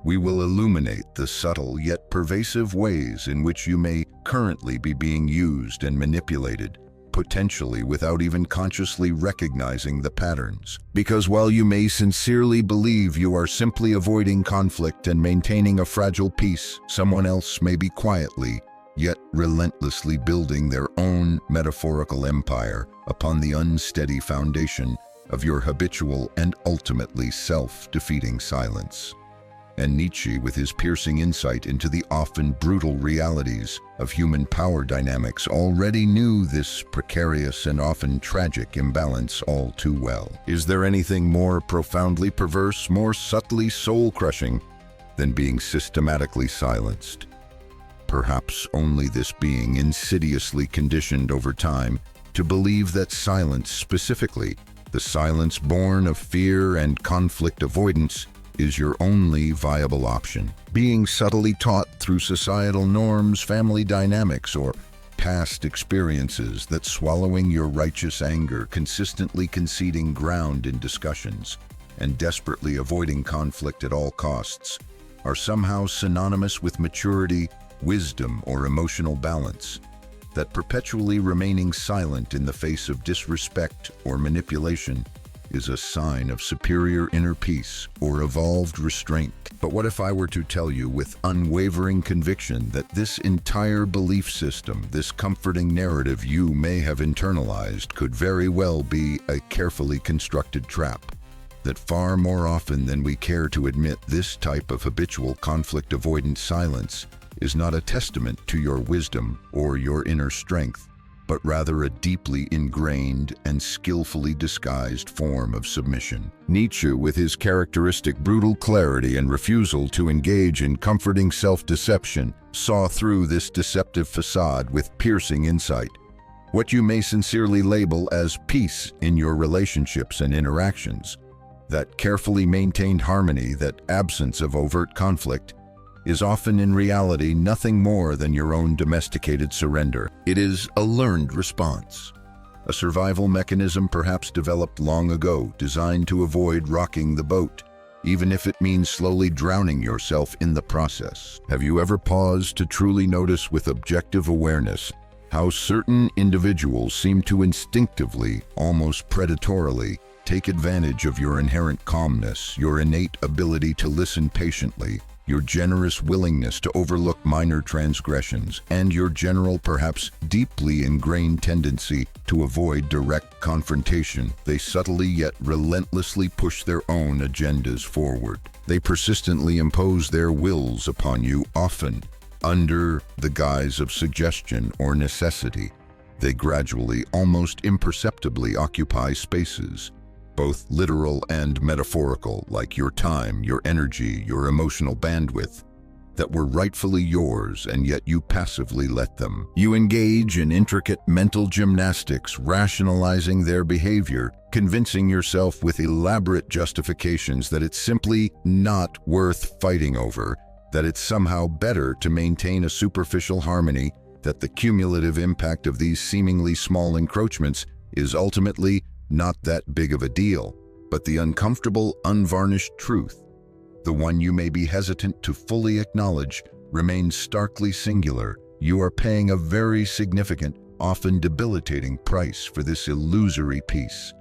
We will illuminate the subtle yet pervasive ways in which you may currently be being used and manipulated, potentially without even consciously recognizing the patterns. Because while you may sincerely believe you are simply avoiding conflict and maintaining a fragile peace, someone else may be quietly, yet relentlessly building their own metaphorical empire upon the unsteady foundation of your habitual and ultimately self-defeating silence. And Nietzsche, with his piercing insight into the often brutal realities of human power dynamics, already knew this precarious and often tragic imbalance all too well. Is there anything more profoundly perverse, more subtly soul-crushing than being systematically silenced? Perhaps only this being insidiously conditioned over time to believe that silence, specifically the silence born of fear and conflict avoidance, is your only viable option. Being subtly taught through societal norms, family dynamics, or past experiences that swallowing your righteous anger, consistently conceding ground in discussions, and desperately avoiding conflict at all costs are somehow synonymous with maturity, wisdom, or emotional balance. That perpetually remaining silent in the face of disrespect or manipulation is a sign of superior inner peace or evolved restraint. But what if I were to tell you with unwavering conviction that this entire belief system, this comforting narrative you may have internalized, could very well be a carefully constructed trap? That far more often than we care to admit, this type of habitual conflict avoidant silence is not a testament to your wisdom or your inner strength, but rather a deeply ingrained and skillfully disguised form of submission. Nietzsche, with his characteristic brutal clarity and refusal to engage in comforting self-deception, saw through this deceptive facade with piercing insight. What you may sincerely label as peace in your relationships and interactions, that carefully maintained harmony, that absence of overt conflict, is often in reality nothing more than your own domesticated surrender. It is a learned response, a survival mechanism perhaps developed long ago, designed to avoid rocking the boat, even if it means slowly drowning yourself in the process. Have you ever paused to truly notice with objective awareness how certain individuals seem to instinctively, almost predatorily, take advantage of your inherent calmness, your innate ability to listen patiently, your generous willingness to overlook minor transgressions, and your general, perhaps deeply ingrained tendency to avoid direct confrontation? They subtly yet relentlessly push their own agendas forward. They persistently impose their wills upon you, often under the guise of suggestion or necessity. They gradually, almost imperceptibly, occupy spaces, both literal and metaphorical, like your time, your energy, your emotional bandwidth, that were rightfully yours, and yet you passively let them. You engage in intricate mental gymnastics, rationalizing their behavior, convincing yourself with elaborate justifications that it's simply not worth fighting over, that it's somehow better to maintain a superficial harmony, that the cumulative impact of these seemingly small encroachments is ultimately not that big of a deal. But the uncomfortable, unvarnished truth, the one you may be hesitant to fully acknowledge, remains starkly singular. You are paying a very significant, often debilitating price for this illusory peace.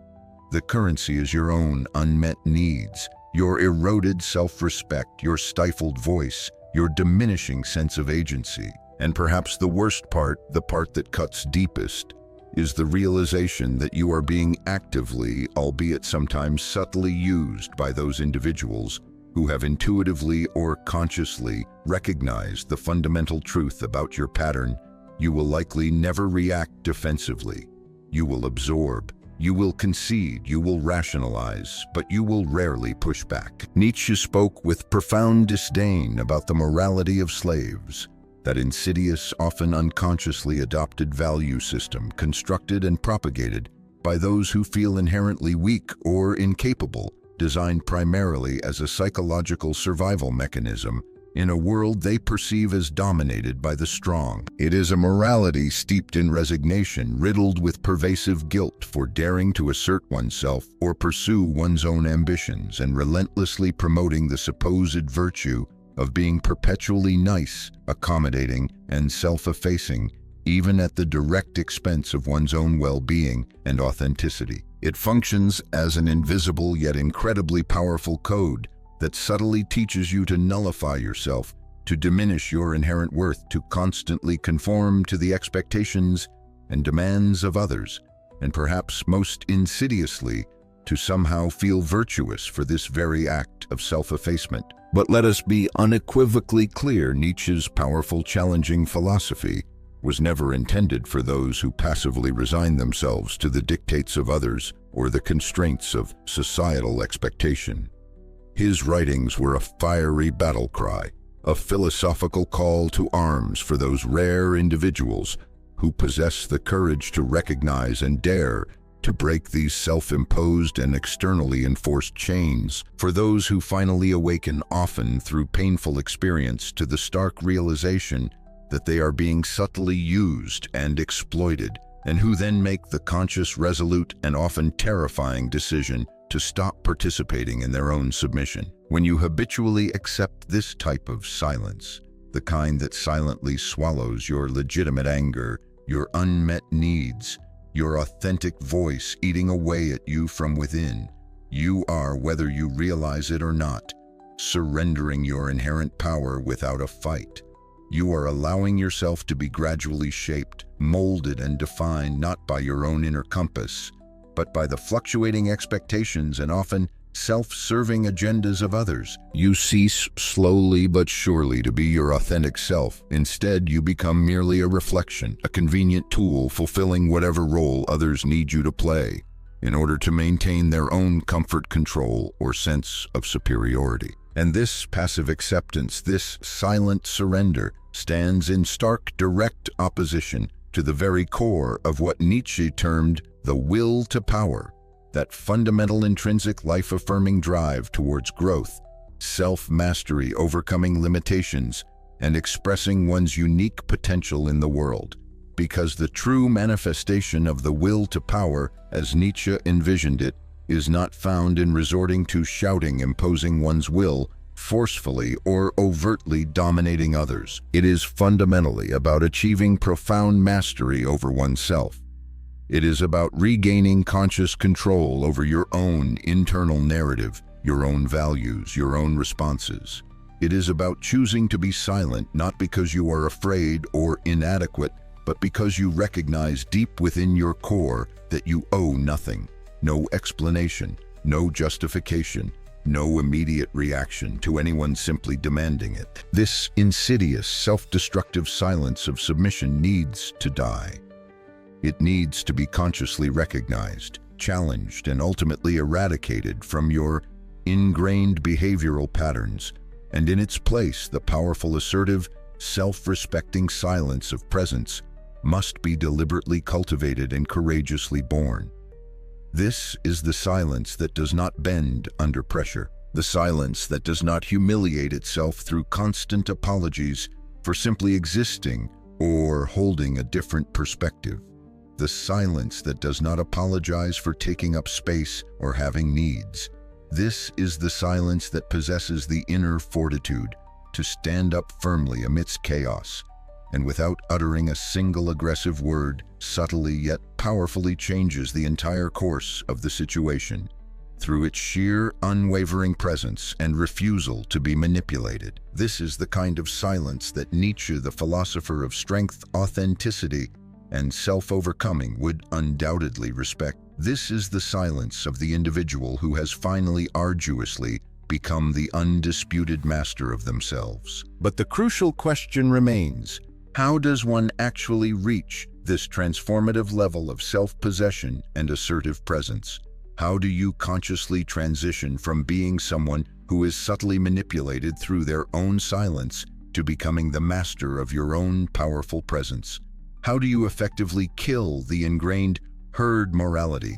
The currency is your own unmet needs, your eroded self-respect, your stifled voice, your diminishing sense of agency. And perhaps the worst part, the part that cuts deepest, is the realization that you are being actively, albeit sometimes subtly, used by those individuals who have intuitively or consciously recognized the fundamental truth about your pattern. You will likely never react defensively. You will absorb. You will concede, you will rationalize, but you will rarely push back. Nietzsche spoke with profound disdain about the morality of slaves, that insidious, often unconsciously adopted value system constructed and propagated by those who feel inherently weak or incapable, designed primarily as a psychological survival mechanism in a world they perceive as dominated by the strong. It is a morality steeped in resignation, riddled with pervasive guilt for daring to assert oneself or pursue one's own ambitions, and relentlessly promoting the supposed virtue of being perpetually nice, accommodating, and self-effacing, even at the direct expense of one's own well-being and authenticity. It functions as an invisible yet incredibly powerful code that subtly teaches you to nullify yourself, to diminish your inherent worth, to constantly conform to the expectations and demands of others, and perhaps most insidiously, to somehow feel virtuous for this very act of self-effacement. But let us be unequivocally clear, Nietzsche's powerful, challenging philosophy was never intended for those who passively resign themselves to the dictates of others or the constraints of societal expectation. His writings were a fiery battle cry, a philosophical call to arms for those rare individuals who possess the courage to recognize and dare to break these self-imposed and externally enforced chains, for those who finally awaken, often through painful experience, to the stark realization that they are being subtly used and exploited, and who then make the conscious, resolute, and often terrifying decision to stop participating in their own submission. When you habitually accept this type of silence, the kind that silently swallows your legitimate anger, your unmet needs, your authentic voice eating away at you from within, you are, whether you realize it or not, surrendering your inherent power without a fight. You are allowing yourself to be gradually shaped, molded, and defined not by your own inner compass, but by the fluctuating expectations and often self-serving agendas of others. You cease slowly but surely to be your authentic self. Instead, you become merely a reflection, a convenient tool fulfilling whatever role others need you to play in order to maintain their own comfort, control, or sense of superiority. And this passive acceptance, this silent surrender, stands in stark, direct opposition to the very core of what Nietzsche termed the will to power, that fundamental intrinsic life-affirming drive towards growth, self-mastery, overcoming limitations, and expressing one's unique potential in the world. Because the true manifestation of the will to power, as Nietzsche envisioned it, is not found in resorting to shouting, imposing one's will, forcefully or overtly dominating others. It is fundamentally about achieving profound mastery over oneself. It is about regaining conscious control over your own internal narrative, your own values, your own responses. It is about choosing to be silent, not because you are afraid or inadequate, but because you recognize deep within your core that you owe nothing, no explanation, no justification, no immediate reaction to anyone simply demanding it. This insidious, self-destructive silence of submission needs to die. It needs to be consciously recognized, challenged, and ultimately eradicated from your ingrained behavioral patterns, and in its place, the powerful, assertive, self-respecting silence of presence must be deliberately cultivated and courageously born. This is the silence that does not bend under pressure, the silence that does not humiliate itself through constant apologies for simply existing or holding a different perspective, the silence that does not apologize for taking up space or having needs. This is the silence that possesses the inner fortitude to stand up firmly amidst chaos, and without uttering a single aggressive word, subtly yet powerfully changes the entire course of the situation through its sheer, unwavering presence and refusal to be manipulated. This is the kind of silence that Nietzsche, the philosopher of strength, authenticity, and self-overcoming, would undoubtedly respect. This is the silence of the individual who has finally arduously become the undisputed master of themselves. But the crucial question remains: how does one actually reach this transformative level of self-possession and assertive presence? How do you consciously transition from being someone who is subtly manipulated through their own silence to becoming the master of your own powerful presence? How do you effectively kill the ingrained herd morality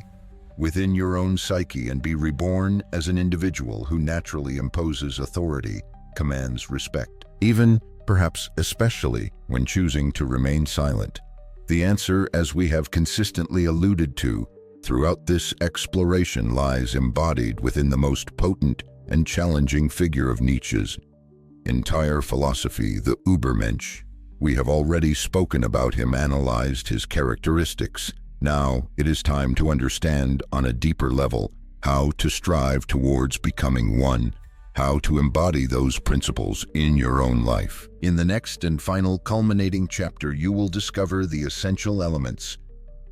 within your own psyche and be reborn as an individual who naturally imposes authority, commands respect, even, perhaps especially, when choosing to remain silent? The answer, as we have consistently alluded to throughout this exploration, lies embodied within the most potent and challenging figure of Nietzsche's entire philosophy, the Übermensch. We have already spoken about him, analyzed his characteristics. Now, it is time to understand on a deeper level how to strive towards becoming one, how to embody those principles in your own life. In the next and final culminating chapter, you will discover the essential elements,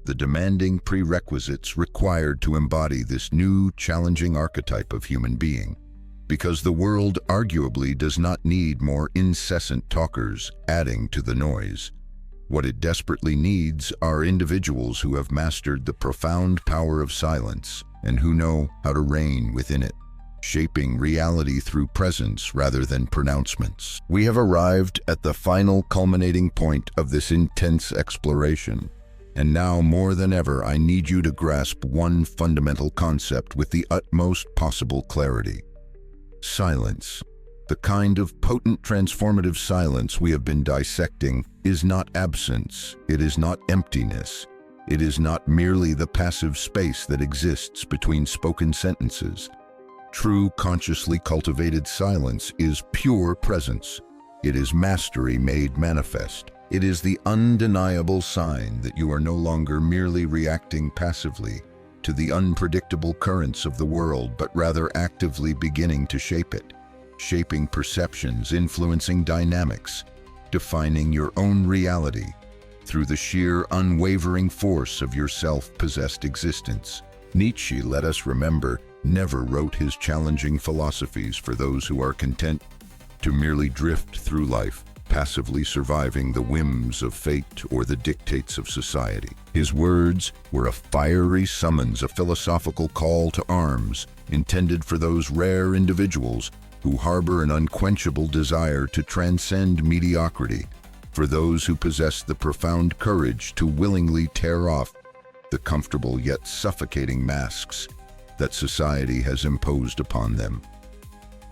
the demanding prerequisites required to embody this new, challenging archetype of human being. Because the world arguably does not need more incessant talkers adding to the noise. What it desperately needs are individuals who have mastered the profound power of silence and who know how to reign within it, shaping reality through presence rather than pronouncements. We have arrived at the final culminating point of this intense exploration. And now more than ever, I need you to grasp one fundamental concept with the utmost possible clarity. Silence. The kind of potent transformative silence we have been dissecting is not absence, it is not emptiness, it is not merely the passive space that exists between spoken sentences. True, consciously cultivated silence is pure presence. It is mastery made manifest. It is the undeniable sign that you are no longer merely reacting passively to the unpredictable currents of the world, but rather actively beginning to shape it, shaping perceptions, influencing dynamics, defining your own reality through the sheer unwavering force of your self-possessed existence. Nietzsche, let us remember, never wrote his challenging philosophies for those who are content to merely drift through life, passively surviving the whims of fate or the dictates of society. His words were a fiery summons, a philosophical call to arms, intended for those rare individuals who harbor an unquenchable desire to transcend mediocrity, for those who possess the profound courage to willingly tear off the comfortable yet suffocating masks that society has imposed upon them.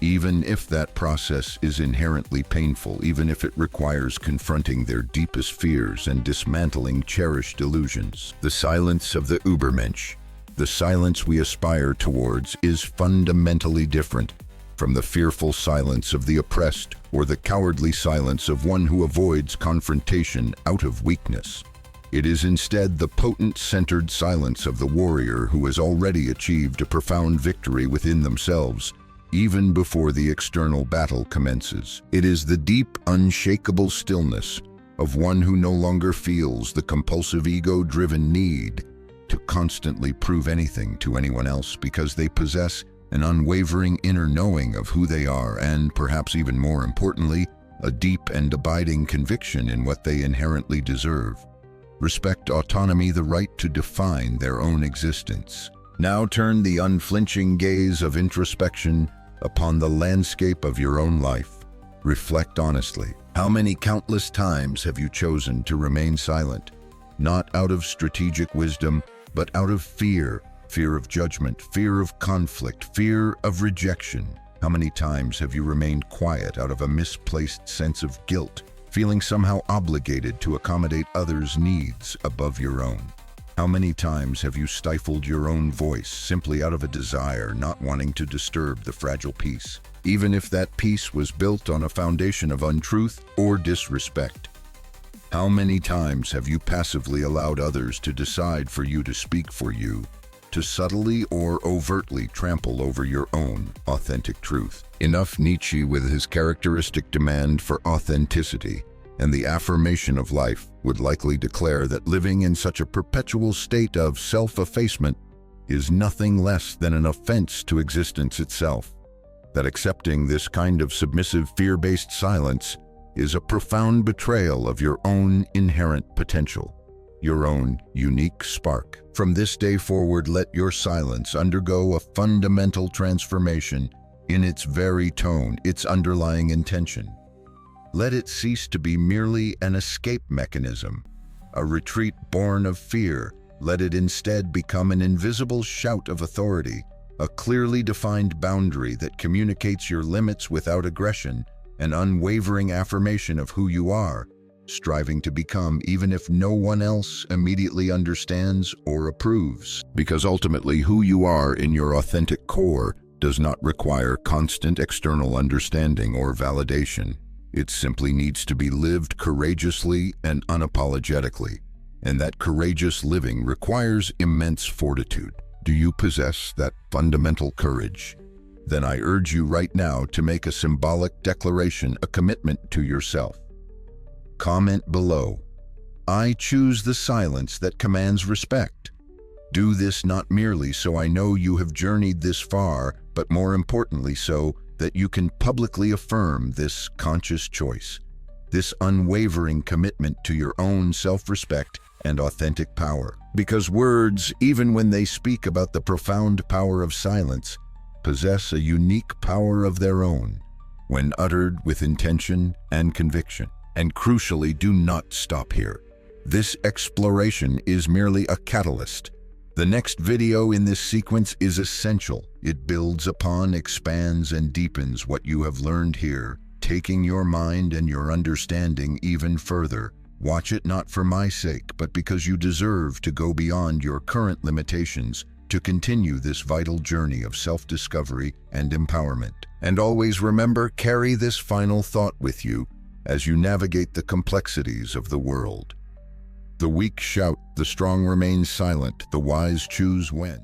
Even if that process is inherently painful, even if it requires confronting their deepest fears and dismantling cherished illusions. The silence of the Übermensch, the silence we aspire towards, is fundamentally different from the fearful silence of the oppressed or the cowardly silence of one who avoids confrontation out of weakness. It is instead the potent, centered silence of the warrior who has already achieved a profound victory within themselves, even before the external battle commences. It is the deep, unshakable stillness of one who no longer feels the compulsive ego-driven need to constantly prove anything to anyone else, because they possess an unwavering inner knowing of who they are and, perhaps even more importantly, a deep and abiding conviction in what they inherently deserve. Respect, autonomy, the right to define their own existence. Now turn the unflinching gaze of introspection upon the landscape of your own life. Reflect honestly. How many countless times have you chosen to remain silent? Not out of strategic wisdom, but out of fear. Fear of judgment, fear of conflict, fear of rejection. How many times have you remained quiet out of a misplaced sense of guilt, feeling somehow obligated to accommodate others' needs above your own? How many times have you stifled your own voice simply out of a desire, not wanting to disturb the fragile peace, even if that peace was built on a foundation of untruth or disrespect? How many times have you passively allowed others to decide for you, to speak for you, to subtly or overtly trample over your own authentic truth? Enough. Nietzsche, with his characteristic demand for authenticity and the affirmation of life, would likely declare that living in such a perpetual state of self-effacement is nothing less than an offense to existence itself. That accepting this kind of submissive, fear-based silence is a profound betrayal of your own inherent potential, your own unique spark. From this day forward, let your silence undergo a fundamental transformation in its very tone, its underlying intention. Let it cease to be merely an escape mechanism, a retreat born of fear. Let it instead become an invisible shout of authority, a clearly defined boundary that communicates your limits without aggression, an unwavering affirmation of who you are, striving to become, even if no one else immediately understands or approves. Because ultimately, who you are in your authentic core does not require constant external understanding or validation. It simply needs to be lived courageously and unapologetically, and that courageous living requires immense fortitude. Do you possess that fundamental courage? Then I urge you right now to make a symbolic declaration, a commitment to yourself. Comment below. I choose the silence that commands respect. Do this not merely so I know you have journeyed this far, but more importantly so that you can publicly affirm this conscious choice, this unwavering commitment to your own self-respect and authentic power. Because words, even when they speak about the profound power of silence, possess a unique power of their own when uttered with intention and conviction. And crucially, do not stop here. This exploration is merely a catalyst. The next video in this sequence is essential. It builds upon, expands, and deepens what you have learned here, taking your mind and your understanding even further. Watch it not for my sake, but because you deserve to go beyond your current limitations to continue this vital journey of self-discovery and empowerment. And always remember, carry this final thought with you as you navigate the complexities of the world. The weak shout, the strong remain silent, the wise choose when.